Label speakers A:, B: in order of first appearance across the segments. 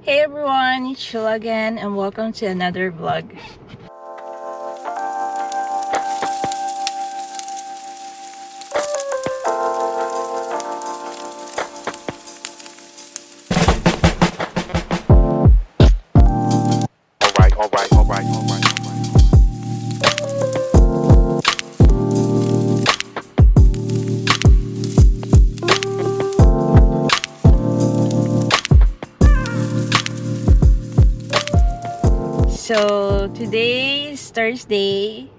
A: Hey everyone, it's Sheila again and welcome to another vlog.
B: Alright.
A: So today is Thursday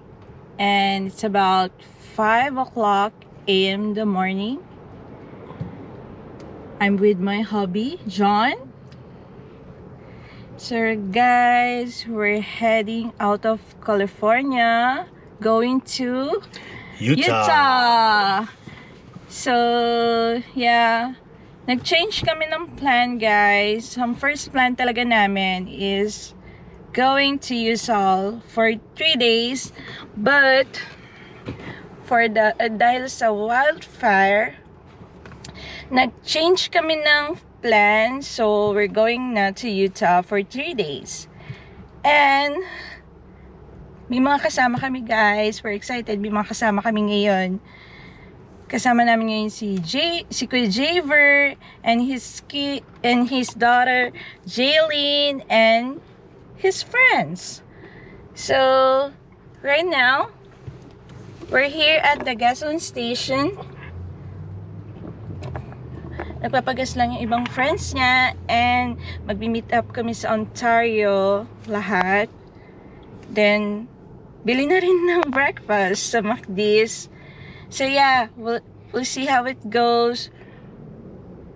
A: and it's about 5 o'clock a.m. in the morning. I'm with my hubby, John. So guys, we're heading out of California, going to Utah. So, yeah. Nag-change kami ng plan, guys. Ang first plan talaga namin is going to Utah for 3 days. But, dahil sa wildfire, nag-change kami ng plan. So, we're going na to Utah for 3 days. And, may mga kasama kami, guys. We're excited. May mga kasama kami ngayon. Kasama namin ngayon si Kuya Javer and his daughter Jaylene and his friends. So right now we're here at the gasoline station. Nagpapagas lang yung ibang friends niya and magbi-meet up kami sa Ontario lahat. Then bili na rin ng breakfast sa McD's. So yeah, we'll see how it goes.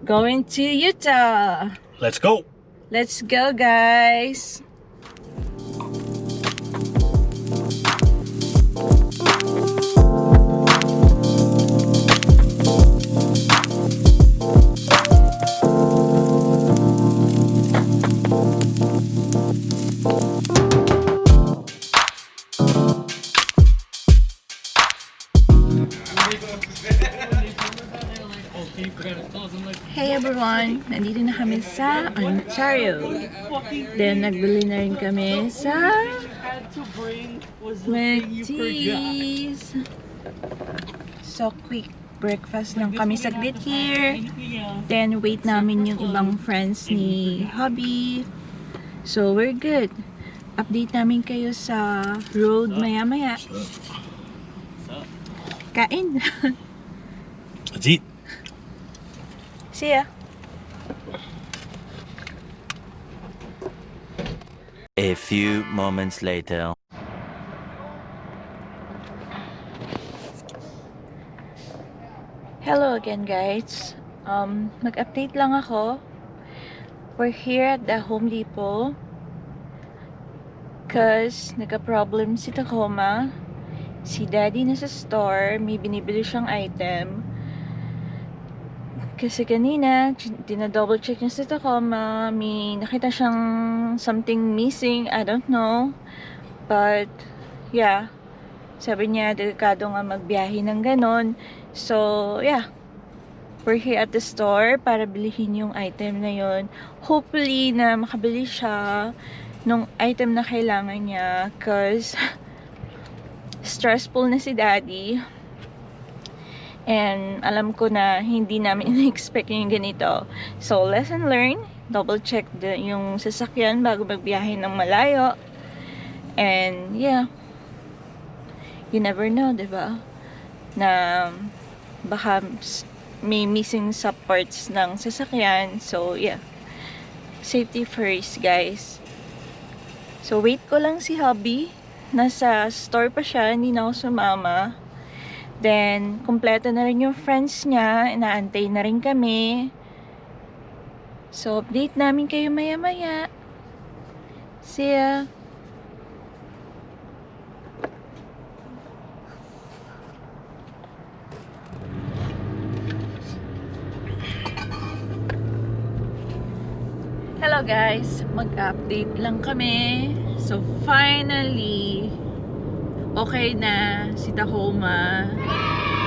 A: Going to Utah.
B: Let's go.
A: Let's go, guys. Hey everyone! Nandito na kami sa Ontario. Then, nagbili na rin kami sa McD's. So, quick breakfast lang kami saglit here. Then, wait namin yung ibang friends ni hubby. So, we're good. Update namin kayo sa road maya-maya. Kain!
B: Let's eat.
A: See ya!
C: A few moments later.
A: Hello again, guys. Nag-update lang ako. We're here at the Home Depot cause nagka-problem si Tacoma. Si Daddy nasa store, may binibili siyang item. Kasi kanina, dinadouble check niya sa Tacoma, may nakita siyang something missing, I don't know. But, yeah, sabi niya, delikado nga magbiyahe ng ganon. So, yeah, we're here at the store para bilihin yung item na yun. Hopefully na makabili siya nung item na kailangan niya. Cause, stressful na si Daddy. And alam ko na hindi namin in-expect yung ganito. So, lesson learned. Double check yung sasakyan bago magbiyahe ng malayo. And, yeah. You never know, diba? Na baka may missing sa parts ng sasakyan. So, yeah. Safety first, guys. So, wait ko lang si hubby. Nasa store pa siya. Hindi na ako sumama. Then, kumpleto na rin yung friends niya. Inaantay na rin kami. So, update namin kayo maya-maya. See ya! Hello guys! Mag-update lang kami. So, finally, okay na si Tacoma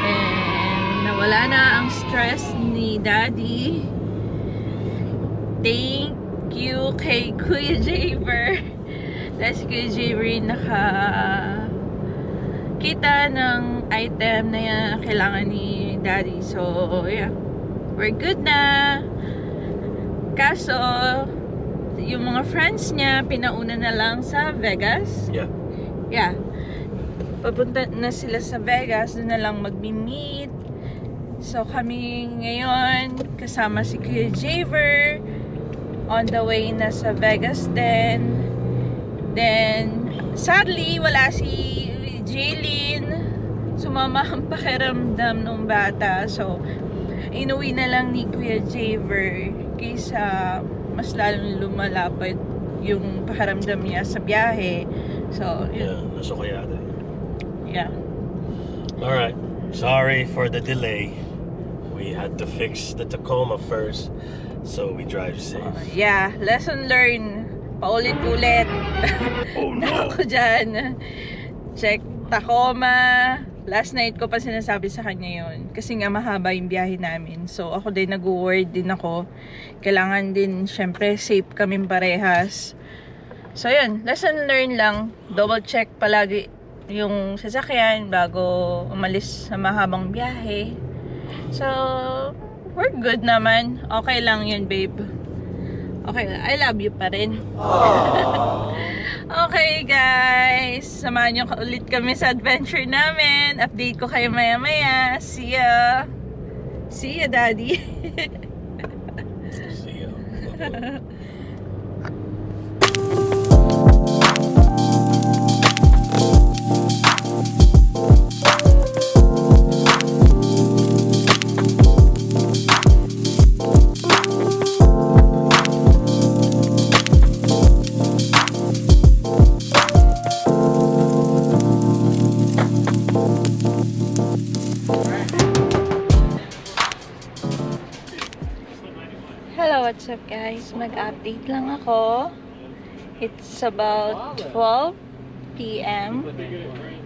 A: and nawala na ang stress ni Daddy. Thank you kay Kuya Javer. Dahil si Kuya Javer kita ng item na kailangan ni Daddy. So, yeah. We're good na. Kaso, yung mga friends niya, pinauna na lang sa Vegas.
B: Yeah.
A: Yeah. Papunta na sila sa Vegas, doon na lang mag-meet. So, kami ngayon, kasama si Kuya Javer, on the way na sa Vegas din. Then, sadly, wala si Jaylin. Sumama ang pakiramdam ng bata. So, inuwi na lang ni Kuya Javer kaysa mas lalong lumalapad yung pakiramdam niya sa biyahe. So,
B: Yeah, that's okay out there.
A: yeah.
B: Alright, sorry for the delay. We had to fix the Tacoma first, so we drive safe.
A: Yeah, lesson learned. Paulit-ulit.
B: Oh no!
A: Ako dyan. Check Tacoma. Last night ko pa sinasabi sa kanya yun. Kasi nga mahaba yung biyahe namin. So ako din nag-worried din ako. Kailangan din syempre safe kaming parehas. So yun, lesson learned lang. Double check palagi yung sasakyan bago umalis sa mahabang biyahe. So we're good naman. Okay lang yun, babe. Okay, I love you pa rin. Okay, guys. Samahan nyo ulit kami sa adventure namin. Update ko kayo maya-maya. See ya. See ya, Daddy.
B: See ya.
A: Hello, what's up, guys? Mag-update lang ako. It's about 12 p.m.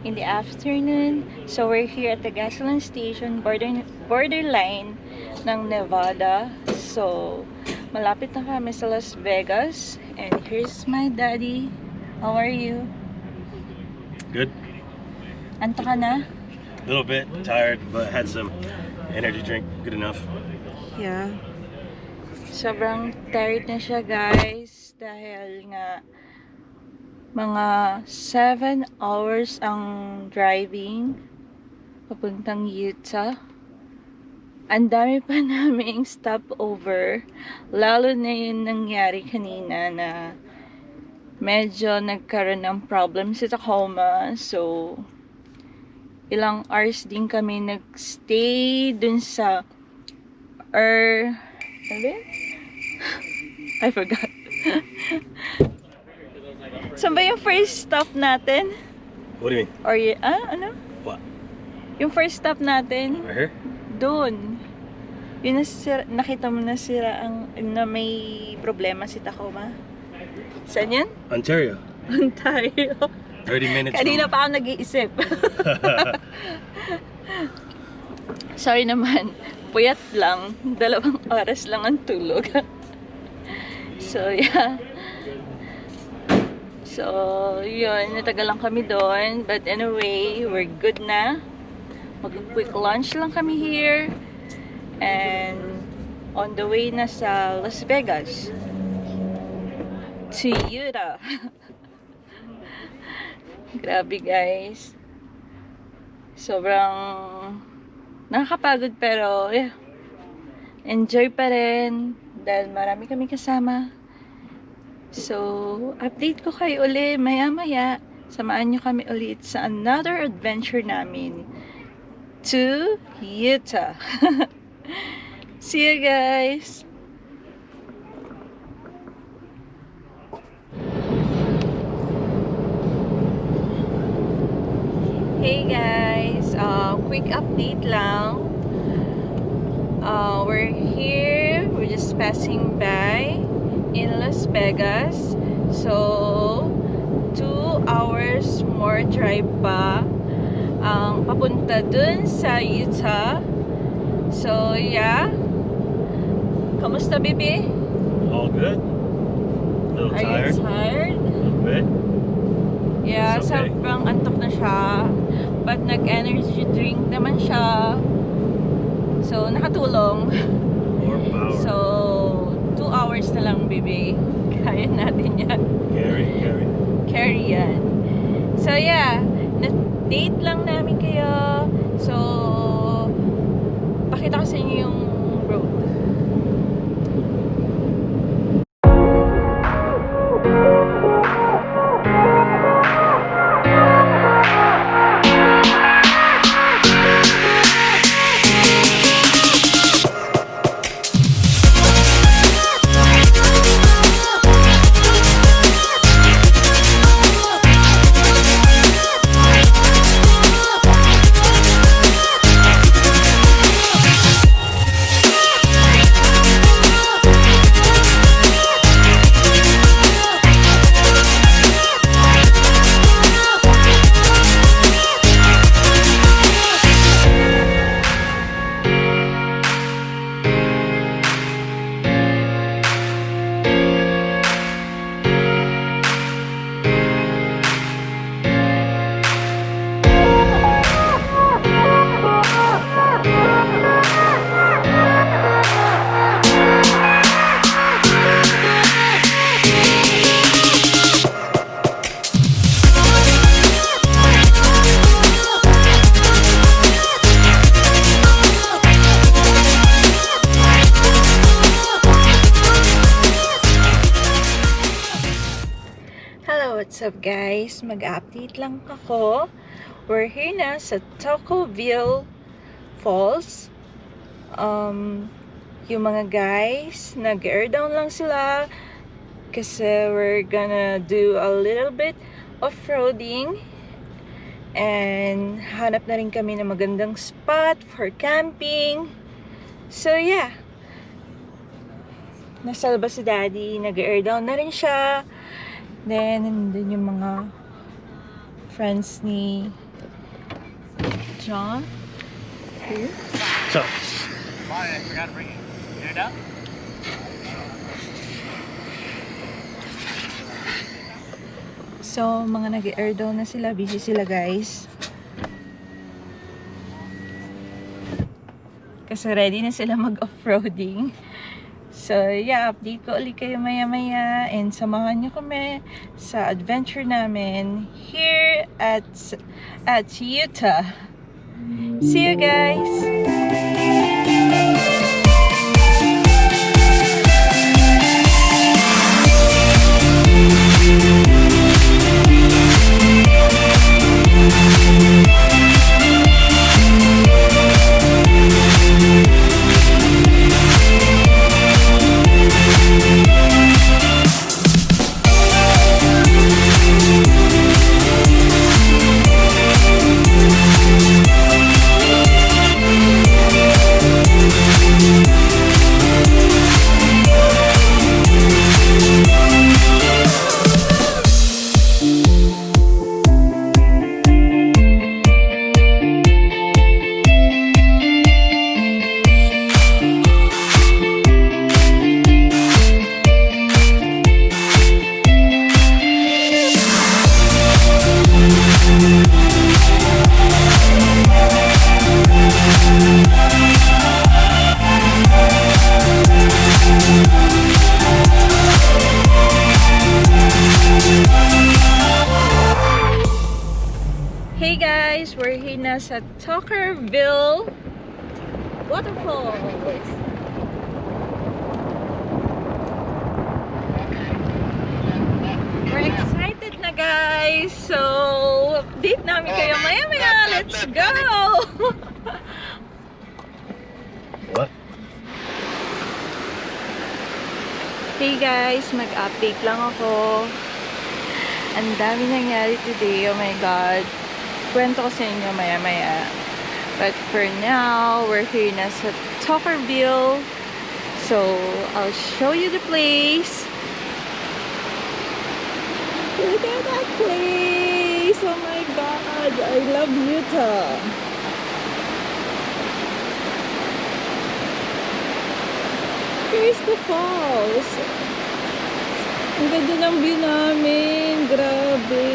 A: in the afternoon. So, we're here at the gasoline station, borderline ng Nevada. So, malapit na kami sa Las Vegas. And here's my daddy. How are you?
B: Good.
A: Anto ka na?
B: A little bit tired, but had some energy drink. Good enough.
A: Yeah. Sobrang tired na siya, guys. Dahil nga mga 7 hours ang driving papuntang Utah. Ang dami pa naming stopover. Lalo na yung nangyari kanina na medyo nagkaroon ng problem sa Tacoma. So, ilang hours din kami nagstay dun sa ano ba yun? I forgot. Saan ba yung first stop natin?
B: What do you mean?
A: Or ano?
B: What?
A: Yung first stop natin,
B: Right here?
A: doon. Yung nakita mo na na may problema si Tacoma. Saan yun?
B: Ontario.
A: Ontario.
B: 30 minutes.
A: Kanina pa ako nag-iisip. Sorry naman. Puyat lang. 2 oras lang ang tulog. So, yeah. So, yun. Natagal lang kami doon. But anyway, we're good na. Mag-quick lunch lang kami here. And on the way na sa Las Vegas. To Utah. Grabe, guys. Sobrang nakakapagod pero yeah, enjoy pa rin dahil marami kami kasama. So, update ko kayo ulit maya-maya. Samahan nyo kami ulit sa another adventure namin to Utah. See you, guys! Hey guys, quick update lang. We're here, we're just passing by in Las Vegas. So, 2 hours more drive pa ang papunta dun sa Utah. So, yeah. Kamusta, baby?
B: All good. little
A: Are
B: tired?
A: you tired?
B: A little bit.
A: Yeah,
B: It's okay.
A: sobrang antok na siya. But nag-energy drink naman siya. So, nakatulong.
B: More power.
A: So, 2 hours na lang, baby. Kaya natin yan.
B: Carry.
A: Carry yan. So, yeah. Na-date lang namin kayo. So, pakita ko sa inyo yung road. What's up guys? Mag-update lang ako. We're here na sa Toquerville Falls. Yung mga guys, nag-air down lang sila kasi we're gonna do a little bit off-roading and hanap na rin kami ng magandang spot for camping. So yeah, nasa labas si Daddy, nag-air down na rin siya. Then, nandun yung mga friends ni John. Here.
B: So,
D: I forgot to bring it. Get it up?
A: So, mga nag-air down na sila. Busy sila, guys. Kasi ready na sila mag-off-roading. So, yeah, update ko ulit kayo maya-maya and samahan nyo kami sa adventure namin here at Utah. See you guys! Hey guys, we're here na sa Toquerville Waterfalls. We're excited na guys. So, update namin kayo maya-maya. Let's go!
B: what?
A: Hey guys, mag-update lang ako. Ang dami nangyari today. Oh my God. Kwento ko sa inyo maya-maya. But for now, we're here na sa Toquerville. So, I'll show you the place. Look at that place! Oh my God! I love Utah! Here's the falls. Ang ganda ng view namin. Grabe.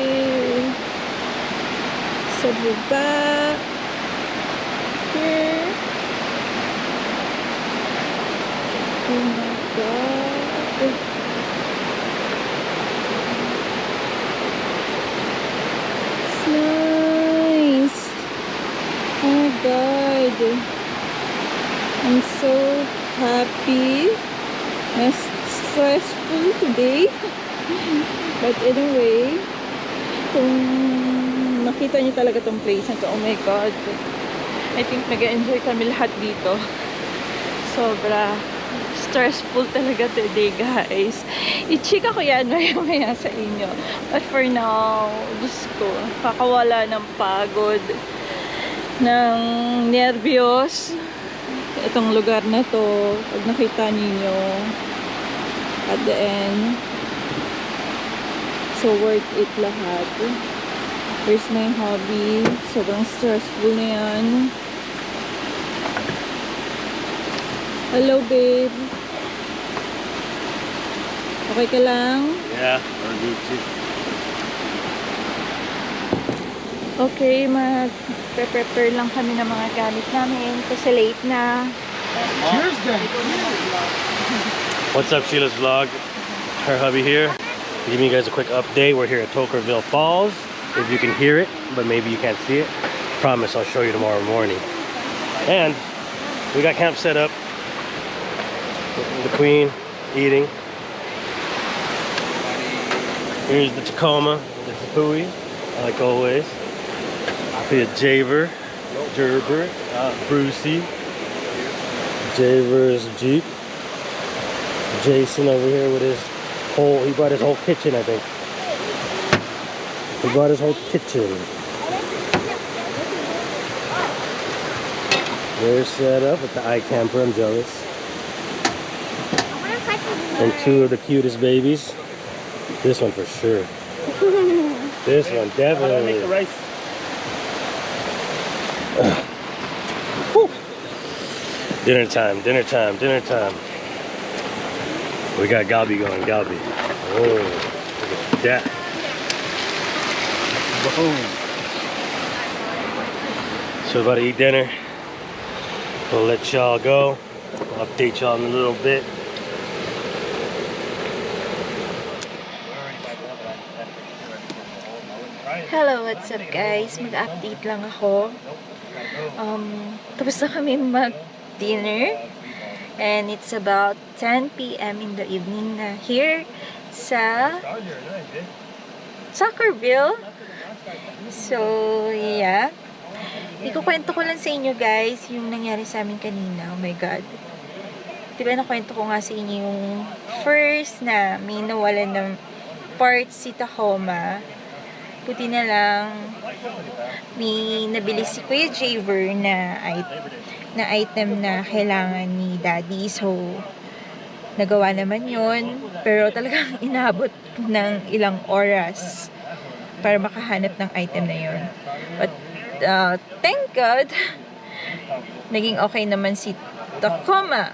A: Sa baba. Here. Oh my God. It's nice. Oh my God. I'm so happy. Mas stressful today. But anyway, kung makita niyo talaga tong place na to, oh my God. I think nag-enjoy kami lahat dito. Sobra stressful talaga today, guys. I-chika ko yan maya sa inyo. But for now, Diyos ko, kakawala ng pagod, ng nervyos. Itong lugar na to, pag nakita niyo at the end, so worth it lahat. Here's my hobby. Sobrang stressful na yan. Hello, babe. Okay ka lang?
B: Yeah, or me too.
A: Okay, mag-prepare lang kami ng mga gamit namin kasi late na.
D: Cheers, then.
B: What's up, Sheila's vlog? Her hubby here. Giving you guys a quick update. We're here at Toquerville Falls. If you can hear it, but maybe you can't see it. Promise I'll show you tomorrow morning. And we got camp set up. The Queen eating. Here's the Tacoma, the Tapui, like always. The Javer, Gerber, Brucey, Javer's Jeep. Jason over here with his whole, he brought his whole kitchen, I think. He brought his whole kitchen. They're set up with the iCamper, I'm jealous. And two of the cutest babies. This one for sure. This one definitely. Dinner time, dinner time, dinner time. We got Gabi going, Gabi. Oh, look at that. Boom. So we're about to eat dinner. We'll let y'all go. I'll update y'all in a little bit.
A: Hello, what's up guys? Mag-update lang ako. Tapos na kami mag-dinner. And it's about 10 p.m. in the evening na here sa Toquerville. So, yeah. Ikukwento ko lang sa inyo guys yung nangyari sa amin kanina. Oh my God. Diba nakwento ko nga sa inyo yung first na may nawalan ng parts si Tacoma. Buti na lang may nabili si Kuya Javer na item na kailangan ni Daddy. So, nagawa naman yun. Pero talagang inabot ng ilang oras para makahanap ng item na yun. But, thank God, naging okay naman si Tacoma.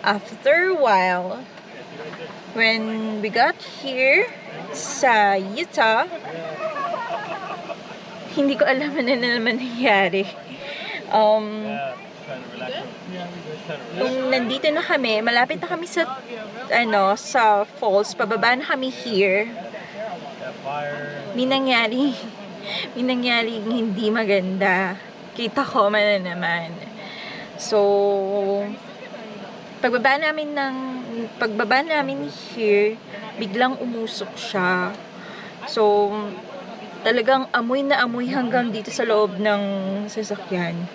A: After a while, when we got here sa Utah, hindi ko alam na naman nangyari. Nung nandito na kami, malapit na kami sa sa falls, pababa na kami here. May nangyari hindi maganda. Kita ko man na naman. So, pagbaba namin here, biglang umusok siya. So, talagang amoy na amoy hanggang dito sa loob ng sasakyan.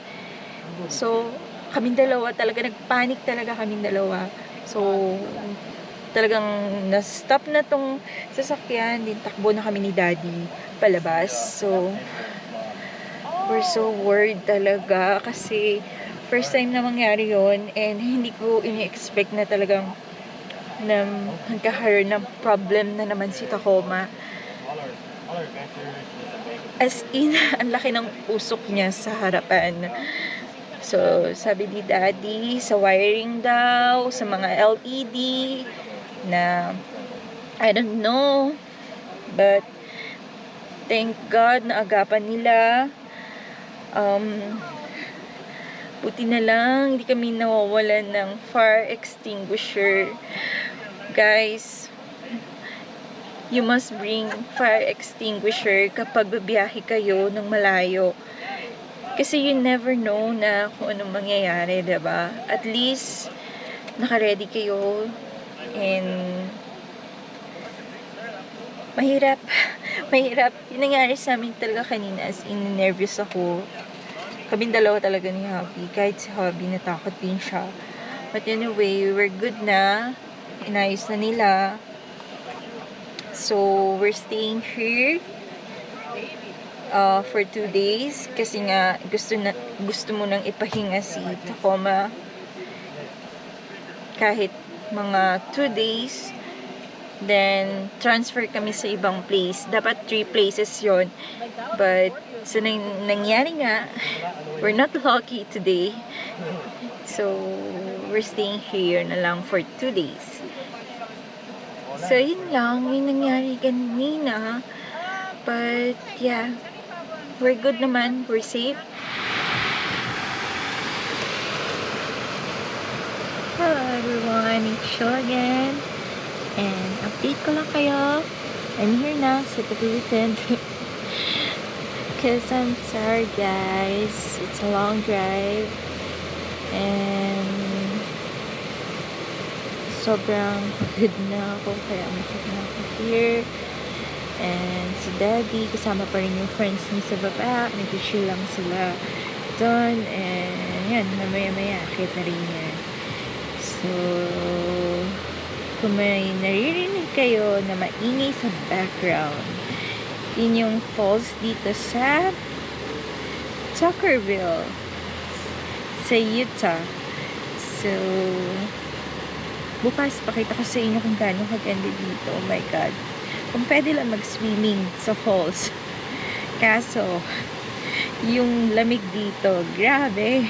A: So, kaming dalawa, talaga nagpanic talaga kaming dalawa. So, talagang na-stop na tong sasakyan, din takbo na kami ni Daddy palabas. So, we're so worried talaga kasi first time na mangyari yon, and hindi ko ini-expect na talagang na magkakaroon ng problem na naman si Tacoma. As in, ang laki ng usok niya sa harapan. So, sabi ni Daddy, sa wiring daw, sa mga LED, na I don't know. But, thank God, naagapan nila. Buti na lang, hindi kami nawawalan ng fire extinguisher. Guys, you must bring fire extinguisher kapag babiyahe kayo ng malayo. Kasi you never know na kung anong mangyayari, diba? At least, naka-ready kayo. And, mahirap. Mahirap. Yung nangyari sa amin talaga kanina, as in, nervous ako. Kaming dalawa talaga ni Hubby. Kahit si Hubby, natakot din siya. But anyway, we were good na. Inayos na nila. So, we're staying here for 2 days. Kasi nga, gusto mo nang ipahinga si Tacoma. Kahit mga 2 days. Then, transfer kami sa ibang place. Dapat 3 places yon. But, so nangyari nga, we're not lucky today. So, we're staying here na lang for 2 days. So, yun lang. Yung nangyari kanina. But, yeah. We're good naman. We're safe. Hello everyone. It's Show again. And update ko lang kayo. I'm here na sa Toquerville. Because I'm tired, guys. It's a long drive. And sobrang good na ako. Kaya makit na ako here. And si Daddy, kasama pa rin yung friends niya sa baba. Nag-chill lang sila doon. And yan, mamaya-maya, akit na rin yan. So, kung may naririnig kayo na maingay sa background, yun yung falls dito sa Toquerville sa Utah. So, bukas pakita ko sa inyo kung gaano kaganda dito. Oh my God. Kung pwede lang mag-swimming sa falls. Kaso, yung lamig dito, grabe.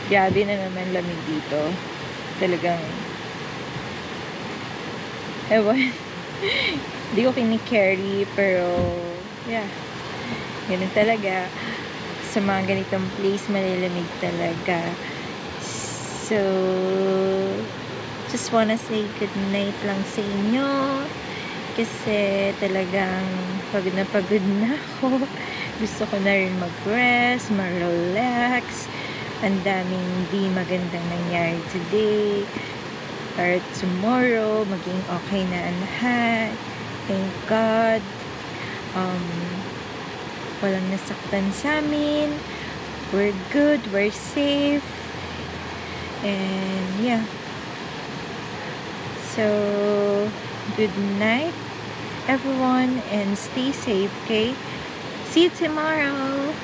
A: Grabe na naman lamig dito. Talagang ewan. Hindi ko kini-carry, pero yeah, ganun talaga. Sa mga ganitong place, malilamig talaga. So, just wanna say good night lang sa inyo. Kasi talagang pagod na ako. Gusto ko na rin mag-rest, mag-relax. Ang daming di magandang nangyari today. Para tomorrow, maging okay na ang lahat. Thank God. Walang nasaktan sa amin. We're good. We're safe. And yeah. So, good night, everyone. And stay safe, okay? See you tomorrow.